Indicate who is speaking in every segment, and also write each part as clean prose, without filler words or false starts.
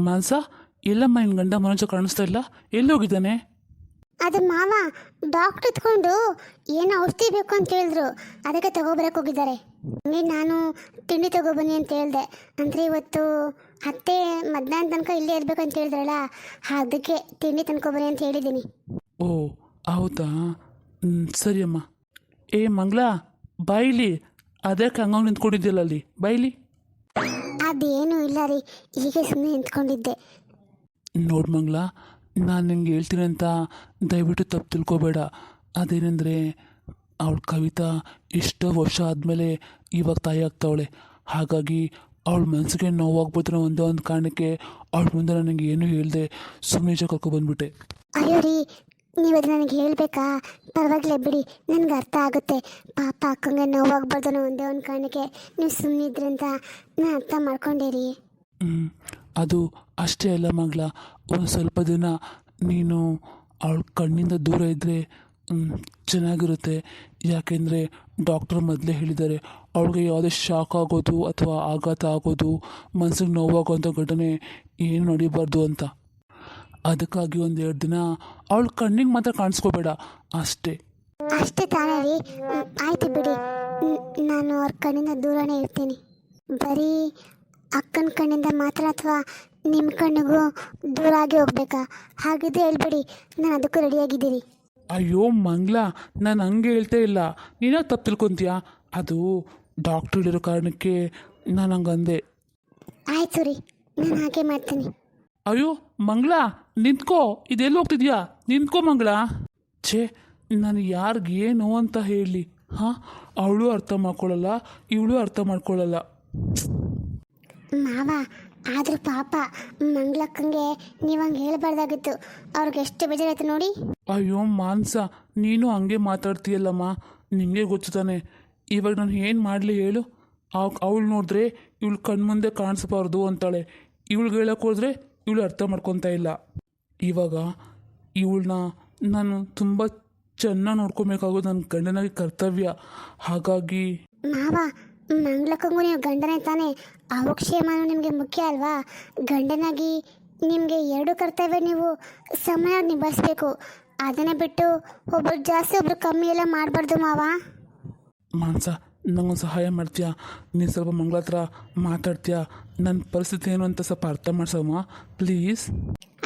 Speaker 1: ಮಾನ್ಸ, ಎಲ್ಲಮ್ಮ ನಿನ್ನ ಗಂಡ ಮನೋಜ ಕಾಣಿಸ್ತಾ ಇಲ್ಲ, ಎಲ್ಲೋಗಿದ್ದಾನೆ?
Speaker 2: ಅದು ಮಾವ ಡಾಕ್ಟ್ರ್ ಇತ್ಕೊಂಡು ಏನೋ ಔಷಧಿ ಬೇಕು ಅಂತ ಹೇಳಿದ್ರು, ಅದಕ್ಕೆ ತಗೋಬರಕ್ಕೆ ಹೋಗಿದ್ದಾರೆ. ಹಂಗೆ ನಾನು ತಿಂಡಿ ತಗೊಬನ್ನಿ ಅಂತ ಹೇಳಿದೆ. ಅಂದರೆ ಇವತ್ತು ಅತ್ತೆ ಮಧ್ಯಾಹ್ನ ತನಕ ಇಲ್ಲೇ ಇರಬೇಕಂತ ಹೇಳಿದ್ರಲ್ಲ, ಅದಕ್ಕೆ ತಿಂಡಿ ತಂದ್ಕೊಬನ್ನಿ ಅಂತ ಹೇಳಿದ್ದೀನಿ.
Speaker 1: ಓ ಹೌದಾ, ಸರಿ ಅಮ್ಮ. ಏ ಮಂಗ್ಲ, ಬಾಯಿಲಿ, ಅದಕ್ಕೆ ಹಂಗಂಗೆ ನಿಂತ್ಕೊಂಡಿದ್ದಿಲ್ಲ ಅಲ್ಲಿ, ಬಾಯಿಲಿ.
Speaker 2: ಅದೇನೂ ಇಲ್ಲ ರೀ, ಹೀಗೆ ಸುಮ್ಮನೆ ನಿಂತ್ಕೊಂಡಿದ್ದೆ.
Speaker 1: ನೋಡು ಮಂಗ್ಲ, ನಾನು ನಿಂಗೆ ಹೇಳ್ತೀನಿ ಅಂತ ದಯವಿಟ್ಟು ತಪ್ಪು ತಿಳ್ಕೊಬೇಡ. ಅದೇನೆಂದರೆ ಅವಳ ಕವಿತಾ ಎಷ್ಟೋ ವರ್ಷ ಆದಮೇಲೆ ಇವಾಗ ತಾಯಿ ಆಗ್ತಾವಳೆ. ಹಾಗಾಗಿ ಅವಳ ಮನಸ್ಸಿಗೆ ನೋವಾಗ್ಬೋದ್ರೆ ಒಂದೇ ಒಂದು ಕಾರಣಕ್ಕೆ ಅವಳ ಮುಂದೆ ನನಗೆ ಏನೂ ಹೇಳಿದೆ ಸುಮ್ಮನೆ ನಿಜ ಕರ್ಕೊಬಂದ್ಬಿಟ್ಟೆ.
Speaker 2: ಅಯ್ಯೋ ರೀ, ನೀವು ಅದು ನನಗೆ ಹೇಳಬೇಕಾ? ಪರವಾಗಿಲ್ಲ ಬಿಡಿ, ನನಗೆ ಅರ್ಥ ಆಗುತ್ತೆ. ಪಾಪ ಅಕ್ಕಂಗೆ ನೋವಾಗ್ಬಾರ್ದು ಅನ್ನೋ ಒಂದೇ ಒಂದು ಕಾರಣಕ್ಕೆ ನೀವು ಸುಮ್ಮನಿದ್ರಿ ಅಂತ ನಾನು ಅರ್ಥ ಮಾಡ್ಕೊಂಡೆ ರೀ.
Speaker 1: ಅದು ಅಷ್ಟೇ ಅಲ್ಲ ಮಂಗ್ಲ, ಒಂದು ಸ್ವಲ್ಪ ದಿನ ನೀನು ಅವಳ ಕಣ್ಣಿಂದ ದೂರ ಇದ್ದರೆ ಚೆನ್ನಾಗಿರುತ್ತೆ. ಯಾಕೆಂದರೆ ಡಾಕ್ಟರ್ ಮೊದಲೇ ಹೇಳಿದ್ದಾರೆ, ಅವಳಿಗೆ ಯಾವುದೇ ಶಾಕ್ ಆಗೋದು ಅಥವಾ ಆಘಾತ ಆಗೋದು, ಮನಸ್ಸಿಗೆ ನೋವಾಗೋಂಥ ಘಟನೆ ಏನು ನಡೀಬಾರ್ದು ಅಂತ. ಅದಕ್ಕಾಗಿ 1-2 ದಿನ ಅವಳ ಕಣ್ಣಿಗೆ ಮಾತ್ರ ಕಾಣಿಸ್ಕೋಬೇಡ, ಅಷ್ಟೇ.
Speaker 2: ಅಷ್ಟೇ ತಾನೇ ರೀ, ಆಯ್ತು ಬಿಡಿ. ನಾನು ಅವ್ರ ಕಣ್ಣಿಂದ ದೂರನೇ ಇರ್ತೀನಿ. ಬರೀ ಅಕ್ಕನ ಕಣ್ಣಿಂದ ಮಾತ್ರ ಅಥವಾ ನಿಮ್ಮ ಕಣ್ಣಿಗೂ ದೂರ ಆಗಿ ಹೋಗ್ಬೇಕಾ? ಹಾಗಿದ್ರೆ ಹೇಳ್ಬಿಡಿ, ನಾನು ಅದಕ್ಕೂ ರೆಡಿಯಾಗಿದ್ದೀನಿ.
Speaker 1: ಅಯ್ಯೋ ಮಂಗ್ಲ, ನಾನು ಹಂಗೆ ಹೇಳ್ತಾ ಇಲ್ಲ, ನೀನೇ ತಪ್ಪು ತಿಳ್ಕೊತೀಯಾ. ಅದು ಡಾಕ್ಟ್ರ್ ಹೇಳಿರೋ ಕಾರಣಕ್ಕೆ ನಾನು ಹಂಗೆ ಅಂದೆ.
Speaker 2: ಆಯ್ತು ರೀ, ನಾನು ಹಾಗೆ ಮಾಡ್ತೀನಿ.
Speaker 1: ಅಯ್ಯೋ ಮಂಗ್ಲ, ನಿಂತ್ಕೋ, ಇದೆಲ್ಲಿ ಹೋಗ್ತಿದ್ಯಾ? ನಿಂತ್ಕೋ ಮಂಗ್ಲ. ಛೇ, ನಾನು ಯಾರಿಗೇನು ಅಂತ ಹೇಳಿ, ಹಾಂ, ಅವಳು ಅರ್ಥ ಮಾಡ್ಕೊಳ್ಳಲ್ಲ, ಇವಳು ಅರ್ಥ ಮಾಡ್ಕೊಳ್ಳಲ್ಲ.
Speaker 2: ಮಾವ, ಆದರೂ ಪಾಪ ಮಂಗ್ಲಕ್ಕಂಗೆ ನೀವು ಹಂಗೆ ಹೇಳ್ಬಾರ್ದಾಗಿತ್ತು. ಅವ್ರಿಗೆ ಎಷ್ಟು ಬೇಜಾರಾಯ್ತು ನೋಡಿ.
Speaker 1: ಅಯ್ಯೋ ಮಾನ್ಸ, ನೀನು ಹಂಗೆ ಮಾತಾಡ್ತೀಯಲ್ಲಮ್ಮ, ನಿಮಗೆ ಗೊತ್ತು ತಾನೆ. ಇವಾಗ ನಾನು ಏನು ಮಾಡಲಿ ಹೇಳು? ಅವಳು ನೋಡಿದ್ರೆ ಇವಳು ಕಣ್ಮುಂದೆ ಕಾಣಿಸ್ಬಾರ್ದು ಅಂತಾಳೆ, ಇವಳಿಗೆ ಹೇಳಕ್ಕೆ ಹೋದ್ರೆ ಇವಳು ಅರ್ಥ ಮಾಡ್ಕೊತಾ ಇಲ್ಲ. ಇವಾಗ ಇವಳನ್ನ ನಾನು ತುಂಬ ಚೆನ್ನಾಗಿ ನೋಡ್ಕೊಬೇಕಾಗೋದು ನನ್ನ ಗಂಡನಾಗಿ ಕರ್ತವ್ಯ. ಹಾಗಾಗಿ
Speaker 2: ಮಾವ, ಮಂಗ್ಲಕ್ಕಂಗೂ ನೀವು ಗಂಡನೇ ತಾನೆ, ಅವ ಕ್ಷೇಮನೂ ನಿಮಗೆ ಮುಖ್ಯ ಅಲ್ವಾ? ಗಂಡನಾಗಿ ನಿಮಗೆ 2 ಕರ್ತವ್ಯ ನೀವು ಸಮಯ ನಿಭಾಯಿಸ್ಬೇಕು. ಅದನ್ನೇ ಬಿಟ್ಟು ಒಬ್ರು ಜಾಸ್ತಿ ಒಬ್ರು ಕಮ್ಮಿ ಎಲ್ಲ ಮಾಡಬಾರ್ದು ಮಾವ.
Speaker 1: ಮಾನ್ಸ, ನಂಗೊಂದು ಸಹಾಯ ಮಾಡ್ತೀಯಾ? ನೀನು ಸ್ವಲ್ಪ ಮಂಗಳ ಹತ್ರ ಮಾತಾಡ್ತೀಯಾ? ನನ್ನ ಪರಿಸ್ಥಿತಿ ಏನು ಅಂತ ಸ್ವಲ್ಪ ಅರ್ಥ ಮಾಡ್ಸಮ್ಮ ಪ್ಲೀಸ್.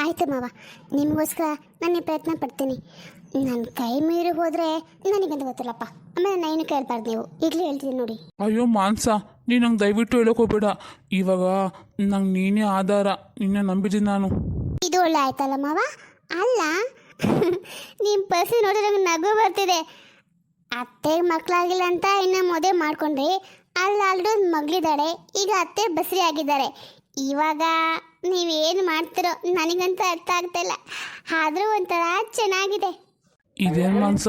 Speaker 2: ಆಯಿತು ಮಾವ, ನಿಮಗೋಸ್ಕರ ನಾನು ಈ ಪ್ರಯತ್ನ ಪಡ್ತೀನಿ. ನನ್ನ ಕೈ ಮೀರಿ ಹೋದರೆ ನನಗಂತ ಗೊತ್ತಿಲ್ಲಪ್ಪ, ಆಮೇಲೆ ನಾನು ಕೇಳ್ಬಾರ್ದು. ನೀವು ಈಗಲೂ ಹೇಳ್ತೀನಿ ನೋಡಿ.
Speaker 1: ಅಯ್ಯೋ ಮಾನ್ಸ, ನೀನು ನಂಗೆ ದಯವಿಟ್ಟು ಹೇಳೋಕೆ ಹೋಗ್ಬೇಡ. ಇವಾಗ ನಂಗೆ ನೀನೇ ಆಧಾರ, ನಿನ್ನೆ ನಂಬಿದ್ದೀನಿ ನಾನು.
Speaker 2: ಇದು ಒಳ್ಳೆ ಆಯ್ತಲ್ಲ ಮಾವ? ಅಲ್ಲ, ನಿಮ್ಮ ಪರಿಸ್ಥಿತಿ ನೋಡಿದ್ರೆ ನಂಗೆ ನಗು ಬರ್ತಿದೆ. ಅತ್ತೆಗೆ ಮಕ್ಕಳಾಗಿಲ್ಲ ಅಂತ ಇನ್ನು ಮದುವೆ ಮಾಡ್ಕೊಂಡ್ರಿ, ಆಲ್ರೆಡಿ ಒಂದು ಮಗಳಿದ್ದಾಳೆ, ಈಗ ಅತ್ತೆ ಬಸ್ರಿ ಆಗಿದ್ದಾರೆ. ಇವಾಗ ನೀವೇನು ಮಾಡ್ತಿರೋ ನನಗಂತೂ ಅರ್ಥ ಆಗ್ತಾಯಿಲ್ಲ, ಆದರೂ ಒಂಥರ ಚೆನ್ನಾಗಿದೆ.
Speaker 1: ಇದೇನು ಮಾನ್ಸ,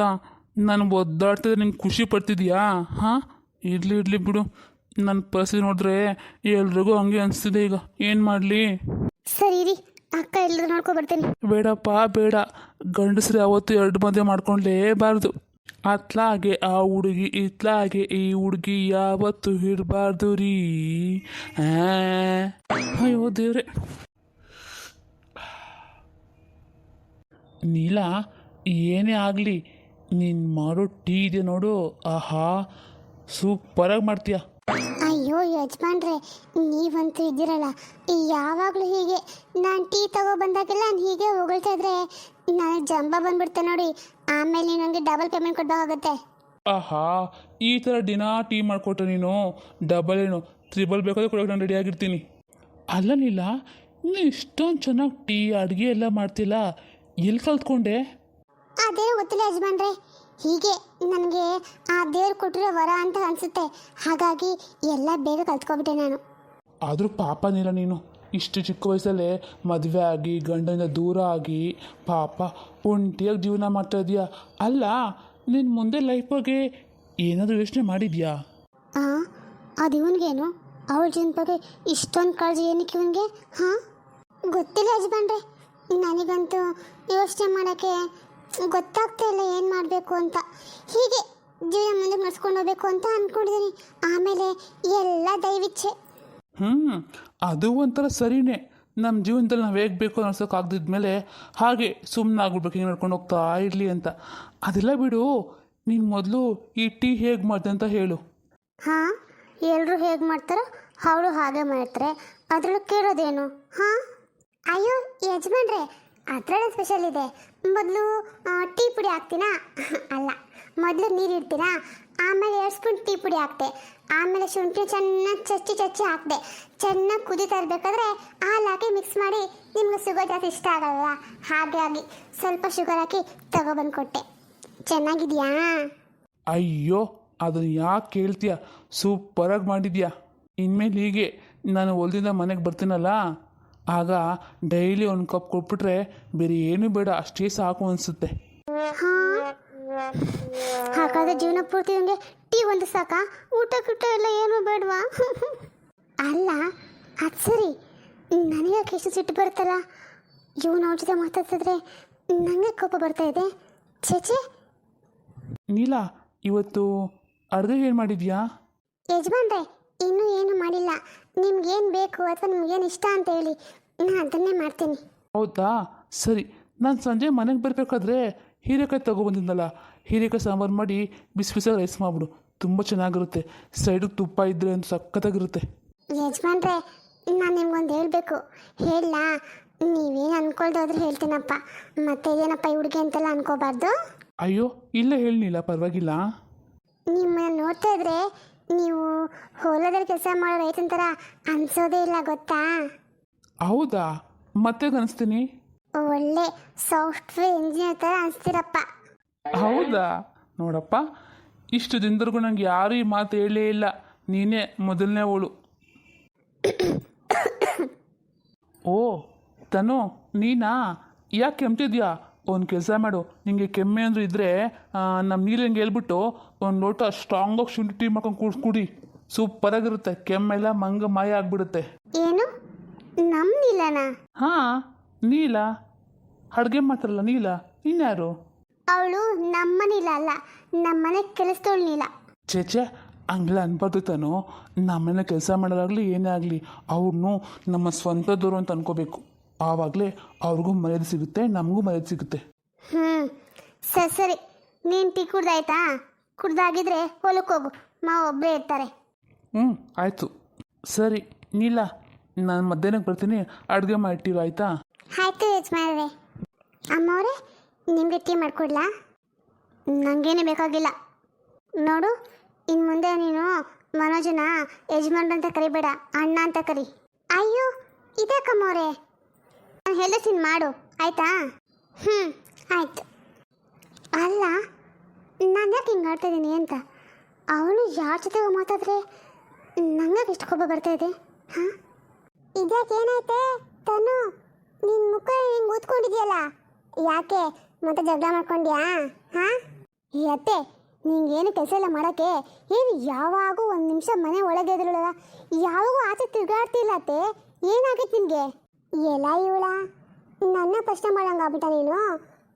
Speaker 1: ನಾನು ಒದ್ದಾಡ್ತಿದ್ರೆ ನಿಂಗೆ ಖುಷಿ ಪಡ್ತಿದ್ಯಾ? ಹಾಂ, ಇರಲಿ ಬಿಡು. ನನ್ನ ಪರಿಸ್ಥಿತಿ ನೋಡಿದ್ರೆ ಎಲ್ರಿಗೂ ಹಂಗೆ ಅನಿಸ್ತಿದೆ. ಈಗ ಏನು ಮಾಡಲಿ?
Speaker 2: ಸರಿ ರೀ, ಅಕ್ಕ ಎಲ್ಲರೂ ನೋಡ್ಕೊಬರ್ತೀನಿ.
Speaker 1: ಬೇಡಪ್ಪ ಬೇಡ, ಗಂಡಸ್ರು ಯಾವತ್ತು 2 ಮದುವೆ ಮಾಡ್ಕೊಳ್ಳೇಬಾರ್ದು. ಅತ್ಲಾಗೆ ಆ ಹುಡುಗಿ, ಇತ್ಲಾಗೆ ಈ ಹುಡುಗಿ ಯಾವತ್ತು ಇರಬಾರ್ದು ರೀ. ಅಯ್ಯೋ ದೇವ್ರೆ. ನೀಲಾ, ಏನೇ ಆಗಲಿ, ನೀನು ಮಾಡೋ ಟೀ ಇದೆ ನೋಡು, ಆಹಾ ಸೂಪರಾಗಿ ಮಾಡ್ತೀಯ.
Speaker 2: ಅಯ್ಯೋ ಯಜಮಾನ್ರೆ, ನೀವಂತೂ ಇದ್ದೀರಲ್ಲ ಯಾವಾಗಲೂ ಹೀಗೆ. ನಾನು ಟೀ ತಗೊಬಂದಾಗೆಲ್ಲ ನಾನು ಹೀಗೆ ಹೊಗಳ್ತಾ ಇದ್ರೆ ನನಗೆ ಜಂಬ ಬಂದ್ಬಿಡ್ತೆ ನೋಡಿ. ಆಮೇಲೆ ನೀವು ನನಗೆ ಡಬಲ್ ಪೇಮೆಂಟ್ ಕೊಡಬೇಕಾಗುತ್ತೆ.
Speaker 1: ಆಹಾ, ಈ ಥರ ದಿನ ಟೀ ಮಾಡಿಕೊಟ್ರೆ ನೀನು ಡಬಲ್ ಏನು 3 ಬೇಕಾದ್ರೆ ಕೊಡೋಕೆ ನಾನು ರೆಡಿಯಾಗಿರ್ತೀನಿ. ಅಲ್ಲ ನೀಲ, ನೀನು ಇಷ್ಟೊಂದು ಚೆನ್ನಾಗಿ ಟೀ ಅಡುಗೆ ಎಲ್ಲ ಮಾಡ್ತಿಲ್ಲ, ಎಲ್ಲಿ ಕಲ್ತ್ಕೊಂಡೆ?
Speaker 2: ಅದೇನೋ ಗೊತ್ತಿಲ್ಲ ಯಜಮಾನ್ರೆ, ಹೀಗೆ ನನಗೆ ಆ ದೇವ್ರು ಕೊಟ್ಟಿರೋ ವರ ಅಂತ ಅನಿಸುತ್ತೆ. ಹಾಗಾಗಿ ಎಲ್ಲ ಬೇಗ ಕಲ್ತ್ಕೊಬಿಟ್ಟೆ ನಾನು.
Speaker 1: ಆದರೂ ಪಾಪ ನೀಲ, ನೀನು ಇಷ್ಟು ಚಿಕ್ಕ ವಯಸ್ಸಲ್ಲೇ ಮದುವೆ ಆಗಿ ಗಂಡನಿಂದ ದೂರ ಆಗಿ ಪಾಪ ಒಂಟಿಯಾಗಿ ಜೀವನ ಮಾಡ್ತಾ ಇದೀಯಾ. ಅಲ್ಲ, ನಿನ್ನ ಮುಂದೆ ಲೈಫ್ ಬಗ್ಗೆ ಏನಾದರೂ ಯೋಚನೆ ಮಾಡಿದ್ಯಾ?
Speaker 2: ಅದು ಇವನಿಗೇನು ಅವಳ ಜೀವನ ಬಗ್ಗೆ ಇಷ್ಟೊಂದು ಕಾಳಜಿ ಏನಕ್ಕೆ ಇವನಿಗೆ? ಹಾಂ, ಗೊತ್ತಿಲ್ಲ ಯಜಮಾನ್ರೆ, ನನಗಂತೂ ಯೋಚನೆ ಮಾಡೋಕ್ಕೆ ಗೊತ್ತಾಗ್ತಾ ಇಲ್ಲ ಏನು ಮಾಡಬೇಕು ಅಂತ. ಹೀಗೆ ಜೀವನ ಮುಂದೆ ನಡೆಸ್ಕೊಂಡು ಹೋಗ್ಬೇಕು ಅಂತ ಅಂದ್ಕೊಂಡಿದ್ದೀನಿ. ಆಮೇಲೆ ಎಲ್ಲ ದೈವಿಚ್ಛೆ.
Speaker 1: ಅದು ಒಂಥರ ಸರಿನೇ. ನಮ್ಮ ಜೀವನದಲ್ಲಿ ನಾವು ಹೇಗೆ ಬೇಕು ನಡ್ಸೋಕ್ಕಾಗ್ದಿದ್ಮೇಲೆ ಹಾಗೆ ಸುಮ್ಮನೆ ಆಗ್ಬಿಡ್ಬೇಕು, ಹಿಂಗೆ ನಡ್ಕೊಂಡು ಹೋಗ್ತಾ ಇರಲಿ ಅಂತ. ಅದೆಲ್ಲ ಬಿಡು, ನೀನು ಮೊದಲು ಈ ಟೀ ಹೇಗೆ ಮಾಡಿದೆ ಅಂತ ಹೇಳು.
Speaker 2: ಹಾಂ, ಎಲ್ಲರೂ ಹೇಗೆ ಮಾಡ್ತಾರೋ ಅವಳು ಹಾಗೆ ಮಾಡ್ತಾರೆ, ಅದರಲ್ಲೂ ಕೇಳೋದೇನು? ಹಾಂ, ಅಯ್ಯೋ ಯಜಮಾನ್ರೆ, ಅದರಲ್ಲೇ ಸ್ಪೆಷಲ್ ಇದೆ. ಮೊದಲು ಟೀ ಪುಡಿ ಹಾಕ್ತೀನಾ? ಅಲ್ಲ, ಮೊದಲು ನೀರು ಇಡ್ತೀನಾ, ಆಮೇಲೆ 2 ಸ್ಪೂನ್ ಟೀ ಪುಡಿ ಹಾಕ್ತೆ, ಆಮೇಲೆ ಶುಂಠಿ ಚೆನ್ನಾಗಿ ಚಚ್ಚಿ ಹಾಕಿದೆ. ಚೆನ್ನಾಗಿ ಕುದೀತಾ ಇರಬೇಕಾದ್ರೆ ಹಾಲು ಹಾಕಿ ಮಿಕ್ಸ್ ಮಾಡಿ, ನಿಮ್ಗೆ ಶುಗರ್ ಜಾಸ್ತಿ ಇಷ್ಟ ಆಗಲ್ಲ, ಹಾಗಾಗಿ ಸ್ವಲ್ಪ ಶುಗರ್ ಹಾಕಿ ತಗೊಬಂದು ಕೊಟ್ಟೆ. ಚೆನ್ನಾಗಿದೆಯಾ?
Speaker 1: ಅಯ್ಯೋ, ಅದನ್ನು ಯಾಕೆ ಕೇಳ್ತೀಯ, ಸೂಪರಾಗಿ ಮಾಡಿದ್ಯಾ. ಇನ್ಮೇಲೆ ಹೀಗೆ ನಾನು ಹೊಲದಿಂದ ಮನೆಗೆ ಬರ್ತೀನಲ್ಲ, ಆಗ ಡೈಲಿ 1 ಕಪ್ ಕೊಟ್ಬಿಟ್ರೆ ಬೇರೆ ಏನೂ ಬೇಡ, ಅಷ್ಟೇ ಸಾಕು ಅನಿಸುತ್ತೆ.
Speaker 2: ಹಾಗಾದ್ರೆ ಜೀವನ ಪೂರ್ತಿ ನನಗೆ ಟೀ ಒಂದು ಸಾಕಾ? ಊಟ ಎಲ್ಲ ಏನೂ ಬೇಡವಾ? ಅಲ್ಲ, ಅದು ಸರಿ, ನನಗೆ ಎಷ್ಟು ಸಿಟ್ಟು ಬರುತ್ತಲ್ಲ, ಇವನು ಅವ್ರ ಜೊತೆ ಮಾತಾಡ್ತಿದ್ರೆ ನನಗೆ ಕೋಪ ಬರ್ತಾ ಇದೆ. ಛೇಚೆ.
Speaker 1: ನೀಲಾ, ಇವತ್ತು ಅಡುಗೆ ಏನು ಮಾಡಿದ್ಯಾ?
Speaker 2: ಯಜಮಾನ್ರೆ, ಇನ್ನೂ ಏನು ಮಾಡಿಲ್ಲ. ನಿಮ್ಗೇನು ಬೇಕು ಅಥವಾ ನಿಮ್ಗೇನು ಇಷ್ಟ ಅಂತ ಹೇಳಿ, ನಾನು ಅದನ್ನೇ ಮಾಡ್ತೀನಿ.
Speaker 1: ಹೌದಾ, ಸರಿ. ನಾನು ಸಂಜೆ ಮನೆಗೆ ಬರಬೇಕಾದ್ರೆ ಹೀರೆಕಾಯಿ ತೊಗೊಬಂದಿದ್ದಲ್ಲ, ಹೀರೆಕಾಯಿ ಸಾಂಬಾರು ಮಾಡಿ ಬಿಸಿ ಬಿಸಿ ರೈಸ್ ಮಾಡಿಬಿಡು, ತುಂಬ ಚೆನ್ನಾಗಿರುತ್ತೆ. ಸೈಡಿಗೆ ತುಪ್ಪ ಇದ್ದರೆ ಅಂತ ಸಖತ್ತಾಗಿರುತ್ತೆ.
Speaker 2: ಯಜಮಾನ್ರೆ, ನಾನು ನಿಮ್ಗೊಂದು ಹೇಳಬೇಕು. ಹೇಳ, ನೀವೇನು ಅನ್ಕೊಳ್ದೋದ್ರೆ ಹೇಳ್ತೀನಪ್ಪ. ಮತ್ತೆ ಇದೇನಪ್ಪ ಈ ಹುಡುಗಿ ಅಂತೆಲ್ಲ ಅನ್ಕೋಬಾರ್ದು.
Speaker 1: ಅಯ್ಯೋ, ಇಲ್ಲೇ ಹೇಳಿಲ್ಲ, ಪರವಾಗಿಲ್ಲ.
Speaker 2: ನಿಮ್ಮನ್ನು ನೋಡ್ತಾ ಇದ್ರೆ ನೀವು ಹೊಲದಲ್ಲಿ ಕೆಲಸ ಮಾಡೋ ರೈತನ ಥರ ಅನ್ಸೋದೇ ಇಲ್ಲ, ಗೊತ್ತಾ?
Speaker 1: ಹೌದಾ, ಮತ್ತೆ ಅನಿಸ್ತೀನಿ.
Speaker 2: ಒಳ್ಳೆ ಸಾಫ್ಟ್ವೇರ್ ಇಂಜಿನಿಯರ್ ಥರ ಅನಿಸ್ತೀರಪ್ಪ.
Speaker 1: ಹೌದಾ, ನೋಡಪ್ಪ, ಇಷ್ಟು ದಿನದವರೆಗೂ ನಂಗೆ ಯಾರೂ ಈ ಮಾತು ಹೇಳೇ ಇಲ್ಲ, ನೀನೇ ಮೊದಲನೇ ಅವಳು. ಓ ತನು, ನೀನಾ? ಯಾಕೆ ಕೆಮ್ತಿದ್ಯಾ? ಒಂದು ಕೆಲಸ ಮಾಡು, ನಿಮಗೆ ಕೆಮ್ಮೆ ಅಂದರೂ ಇದ್ದರೆ ನಮ್ಮ ನೀರಿಗೆ ಹೇಳ್ಬಿಟ್ಟು ಒಂದು ಲೋಟ ಸ್ಟ್ರಾಂಗಾಗಿ ಶುಂಠಿ ಟೀ ಮಾಡ್ಕೊಂಡು ಕುಡಿ, ಸೂಪರಾಗಿರುತ್ತೆ. ಕೆಮ್ಮೆಲ್ಲ ಮಾಯ ಆಗಿಬಿಡುತ್ತೆ.
Speaker 2: ಏನು, ನಮ್ಮ ನೀಲನಾ?
Speaker 1: ಹಾಂ, ನೀಲ, ಅಡುಗೆ ಮಾಡ್ತಾರಲ್ಲ ನೀಲ, ಇನ್ಯಾರು?
Speaker 2: ಅವಳು ನಮ್ಮ ನೀಲ ಅಲ್ಲ, ನಮ್ಮನೆ ಕೆಲಸದವಳು ನೀಲ.
Speaker 1: ಚೇಚೆ, ಹಂಗೆಲ್ಲ ಅನ್ಬಾರ್ದು ತಾನು. ನಮ್ಮನೆ ಕೆಲಸ ಮಾಡೋದಾಗಲಿ ಏನೇ ಆಗಲಿ ಅವ್ರನ್ನೂ ನಮ್ಮ ಸ್ವಂತದವರು ಅಂತ ಅನ್ಕೋಬೇಕು. ಆವಾಗಲೇ ಅವ್ರಿಗೂ ಮರ್ಯಾದೆ ಸಿಗುತ್ತೆ, ನಮಗೂ ಮರ್ಯಾದೆ ಸಿಗುತ್ತೆ.
Speaker 2: ಸರಿ, ನೀನು ಟೀ ಕುಡ್ದಾಯ್ತಾ? ಕುಡ್ದಾಗಿದ್ರೆ ಹೊಲಕ್ಕೆ ಹೋಗು, ಮಾವ ಒಬ್ಬರೇ ಇರ್ತಾರೆ.
Speaker 1: ಆಯಿತು. ಸರಿ ನೀಲ, ನಾನು ಮಧ್ಯಾಹ್ನಕ್ಕೆ ಬರ್ತೀನಿ, ಅಡುಗೆ ಮಾಡಿಟ್ಟಿರು, ಆಯಿತಾ?
Speaker 2: ಆಯಿತು ಯಜಮಾನ್ರೆ. ಅಮ್ಮವ್ರೆ, ನಿಮಗೆ ಟೀ ಮಾಡಿಕೊಡ್ಲಾ? ನನಗೇನೇ ಬೇಕಾಗಿಲ್ಲ. ನೋಡು, ಇನ್ನು ಮುಂದೆ ನೀನು ಮನೋಜನ ಯಜಮಾನ್ರು ಅಂತ ಕರಿಬೇಡ, ಅಣ್ಣ ಅಂತ ಕರಿ. ಅಯ್ಯೋ, ಇದಕ್ಕಮ್ಮವ್ರೆ, ನಾನು ಹೇಳ್ತೀನಿ ಮಾಡು, ಆಯಿತಾ? ಆಯಿತು. ಅಲ್ಲ, ನಾನು ಯಾಕೆ ಹಿಂಗೆ ಆಡ್ತಾಯಿದ್ದೀನಿ ಅಂತ, ಅವಳು ಯಾರ ಜೊತೆ ಮಾತಾಡಿದ್ರೆ ನಂಗೆ ಎಷ್ಟು ಕೋಪ ಬರ್ತಾ ಇದೆ? ಹಾಂ, ಇದ್ಯಾಕೆ ಏನಾಯ್ತೆ ತನು? ನಿನ್ನ ಮುಖ ಹಿಂಗೆ ಊದ್ಕೊಂಡಿದ್ಯಲ್ಲ, ಯಾಕೆ ಮತ್ತೆ ಜಗಳ ಮಾಡ್ಕೊಂಡ್ಯಾ? ಹಾಂ, ಅತ್ತೆ, ನಿಂಗೇನು ಕೆಲಸ ಎಲ್ಲ ಮಾಡೋಕ್ಕೆ ಏನು ಯಾವಾಗೂ 1 ನಿಮಿಷ ಮನೆ ಒಳಗೆ ಇದ್ರಲ್ಲ, ಯಾವಾಗೂ ಆಚೆ ತಿರುಗಾಡ್ತಿಲ್ಲ ಅತ್ತೆ, ಏನಾಗಿತ್ತು ನಿನಗೆ? ಎಲ್ಲ ಇವಳ ನನ್ನ ಪ್ರಶ್ನೆ ಮಾಡಂಗಾಗ್ಬಿಟ್ಟ ನೀನು?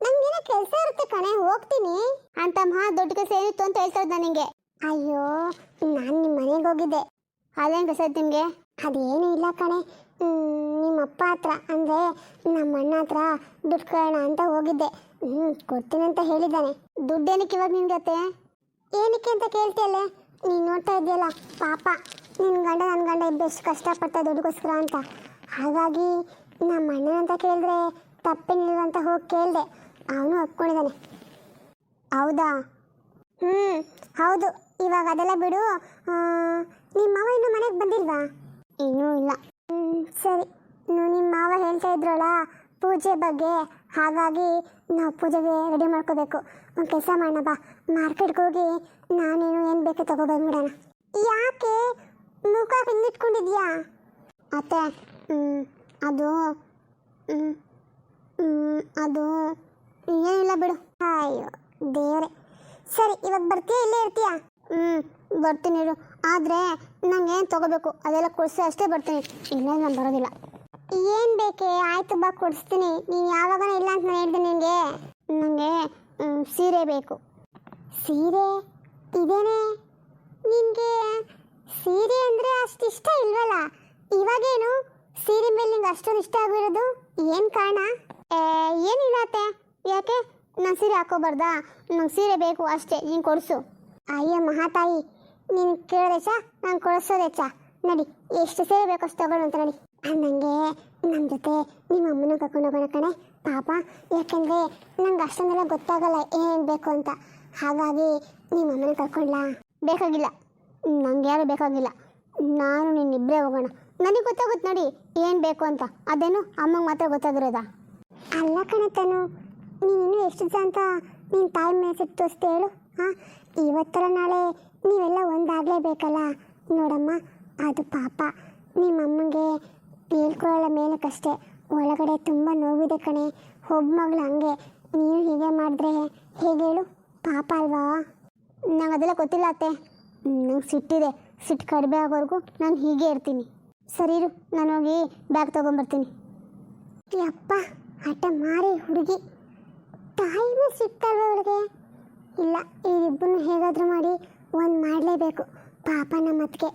Speaker 2: ನಂಗೇನೋ ಕೆಲಸ ಇರುತ್ತೆ ಕಣೆ, ಹೋಗ್ತೀನಿ ಅಂತ ದೊಡ್ಡ ಕೆಲಸ ಏನಿತ್ತು ಅಂತ ಹೇಳ್ತಾ ಇದ್ದ ನನಗೆ. ಅಯ್ಯೋ, ನಾನು ನಿಮ್ಮ ಮನೆಗೆ ಹೋಗಿದ್ದೆ. ಅದೇನು ಕೆಲಸ ಇತ್ತು ನಿಮಗೆ? ಅದೇನೂ ಇಲ್ಲ ಕಣೆ, ನಿಮ್ಮಪ್ಪ ಹತ್ರ ಅಂದರೆ ನಮ್ಮ ಅಣ್ಣ ಹತ್ರ ದುಡ್ಡು ಕೇಳೋಣ ಅಂತ ಹೋಗಿದ್ದೆ. ಕೊಡ್ತೀನಿ ಅಂತ ಹೇಳಿದ್ದಾನೆ. ದುಡ್ಡೇನಕ್ಕೆ ಇವಾಗ ನಿನ್ಗತ್ತೆ? ಏನಕ್ಕೆ ಅಂತ ಕೇಳ್ತೀಯಲ್ಲೇ? ನೀನು ನೋಡ್ತಾ ಇದೆಯಲ್ಲ ಪಾಪ, ನಿನ್ನ ಗಂಡ ನನ್ನ ಗಂಡ ಇದ್ದಷ್ಟು ಕಷ್ಟಪಡ್ತಾ ದುಡ್ಡುಗೋಸ್ಕರ ಅಂತ. ಹಾಗಾಗಿ ನಮ್ಮ ಅಣ್ಣನ ಅಂತ ಕೇಳಿದ್ರೆ ತಪ್ಪೇನಿಲ್ವಂತ ಹೋಗಿ ಕೇಳಿದೆ, ಅವನು ಒಪ್ಕೊಂಡಿದ್ದಾನೆ. ಹೌದಾ? ಹೌದು. ಇವಾಗ ಅದೆಲ್ಲ ಬಿಡು, ನಿಮ್ಮ ಮಾವ ಇನ್ನೂ ಮನೆಗೆ ಬಂದಿಲ್ವಾ? ಇನ್ನೂ ಇಲ್ಲ. ಸರಿ, ನಿಮ್ಮ ಮಾವ ಹೇಳ್ತಾ ಇದ್ರಲ್ಲ ಪೂಜೆ ಬಗ್ಗೆ, ಹಾಗಾಗಿ ನಾವು ಪೂಜೆಗೆ ರೆಡಿ ಮಾಡ್ಕೋಬೇಕು. ಒಂದು ಕೆಲಸ ಮಾಡೋಣ ಬಾ, ಮಾರ್ಕೆಟ್ಗೆ ಹೋಗಿ ನಾನೇನು ಏನು ಬೇಕೋ ತಗೊಬಂದ್ಬಿಡೋಣ. ಯಾಕೆ ಮುಖ ಹಿಂಗಿಟ್ಕೊಂಡಿದ್ಯಾ? ಅತ್ತೆ, ಅದು ಏನಿಲ್ಲ ಬಿಡು. ಅಯ್ಯೋ ದೇವ್ರೆ. ಸರಿ, ಇವಾಗ ಬರ್ತೀಯಾ ಇಲ್ಲೇ ಇರ್ತೀಯಾ? ಬರ್ತೀನಿ ಇರು, ಆದರೆ ನಂಗೇನು ತೊಗೋಬೇಕು ಅದೆಲ್ಲ ಕೊಡಿಸಿ ಅಷ್ಟೇ ಬರ್ತೀನಿ, ಇನ್ನೇನು ನಾನು ಬರೋದಿಲ್ಲ. ಏನು ಬೇಕೆ? ಆಯಿತು ಬಾ, ಕೊಡಿಸ್ತೀನಿ. ನೀನು ಯಾವಾಗ ಇಲ್ಲ ಅಂತ ನಾನು ಹೇಳ್ದೆ ನಿನಗೆ. ನನಗೆ ಸೀರೆ ಬೇಕು. ಸೀರೆ? ಇದೇನೆ ನಿನಗೆ ಸೀರೆ ಅಂದರೆ ಅಷ್ಟು ಇಷ್ಟ ಇಲ್ವಲ್ಲ? ಇವಾಗೇನು ಸೀರೆ ಮೇಲೆ ನಿಂಗೆ ಅಷ್ಟೊಂದು ಇಷ್ಟ ಆಗಿರೋದು ಏನು ಕಾರಣ? ಏನಿಲ್ಲ ಅತ್ತೆ. ಯಾಕೆ ನಾನು ಸೀರೆ ಹಾಕೋಬಾರ್ದಾ? ನಂಗೆ ಸೀರೆ ಬೇಕು ಅಷ್ಟೇ, ನೀನು ಕೊಡಿಸು. ಅಯ್ಯೋ ಮಹಾತಾಯಿ, ನೀನು ಕೇಳೋದೆಚ್ಚ, ನಾನು ಕೊಡಿಸೋದೆಚ್ಚ. ನಡಿ, ಎಷ್ಟು ಸೀರೆ ಬೇಕು ಅಷ್ಟು ತಗೊಳ್ಳೋ ಅಂತ ನಡಿ. ನನಗೆ ನಮ್ಮ ಜೊತೆ ನಿಮ್ಮ ಅಮ್ಮನ ಕರ್ಕೊಂಡು ಹೋಗೋಣ ಕಣೆ ಪಾಪ. ಯಾಕೆಂದರೆ ನಂಗೆ ಅಷ್ಟೊಂದೆಲ್ಲ ಗೊತ್ತಾಗಲ್ಲ ಏನು ಬೇಕು ಅಂತ. ಹಾಗಾಗಿ ನಿಮ್ಮ ಅಮ್ಮನ ಕರ್ಕೊಂಡ್ಲಾ? ಬೇಕಾಗಿಲ್ಲ, ನಂಗೆ ಯಾರು ಬೇಕಾಗಿಲ್ಲ. ನಾನು ನಿನ್ನಿಬ್ಬರೇ ಹೋಗೋಣ. ನನಗೆ ಗೊತ್ತಾಗುತ್ತೆ ನೋಡಿ ಏನು ಬೇಕು ಅಂತ. ಅದೇನು ಅಮ್ಮಂಗೆ ಮಾತ್ರ ಗೊತ್ತಾಗಿರೋದಾ? ಅಲ್ಲ ಕಣೆ ತನು, ನೀನು ಎಷ್ಟು ಜನ ಅಂತ ನಿನ್ನ ತಾಯಿ ಮೇಲೆ ಸಿಟ್ಟು ತೋರಿಸ್ತೆ ಹೇಳು. ಹಾಂ, ಇವತ್ತರ ನಾಳೆ ನೀವೆಲ್ಲ ಒಂದಾಗಲೇಬೇಕಲ್ಲ. ನೋಡಮ್ಮ, ಅದು ಪಾಪ ನಿಮ್ಮಮ್ಮಂಗೆ ಹೇಳ್ಕೊಳ್ಳೋ ಮೇಲಕ್ಕಷ್ಟೇ, ಒಳಗಡೆ ತುಂಬ ನೋವಿದೆ ಕಣೆ. ಒಬ್ಬ ಮಗಳು ಹಂಗೆ, ನೀನು ಹೀಗೆ ಮಾಡಿದ್ರೆ ಹೇಗೆ ಹೇಳು? ಪಾಪ ಅಲ್ವಾ? ನಂಗೆ ಅದೆಲ್ಲ ಗೊತ್ತಿಲ್ಲ ಅತ್ತೆ. ನಂಗೆ ಸಿಟ್ಟಿದೆ. ಸಿಟ್ಟು ಕಡಿಮೆ ಆಗೋವರೆಗೂ ನಾನು ಹೀಗೆ ಇರ್ತೀನಿ. ಸರಿ ಇರು, ನಾನು ಹೋಗಿ ಬ್ಯಾಗ್ ತೊಗೊಂಬರ್ತೀನಿ. ಯಪ್ಪ, ಹಠ ಮಾರಿ ಹುಡುಗಿ. ತಾಯಿನೂ ಸಿಗ್ತಲ್ವ ಅವಳಿಗೆ? ಇಲ್ಲ, ಇವರಿಬ್ಬರನ್ನು ಹೇಗಾದರೂ ಮಾಡಿ ಒಂದು ಮಾಡಲೇಬೇಕು. ಪಾಪ ನಮ್ಮ ಅತ್ತಿಗೆ.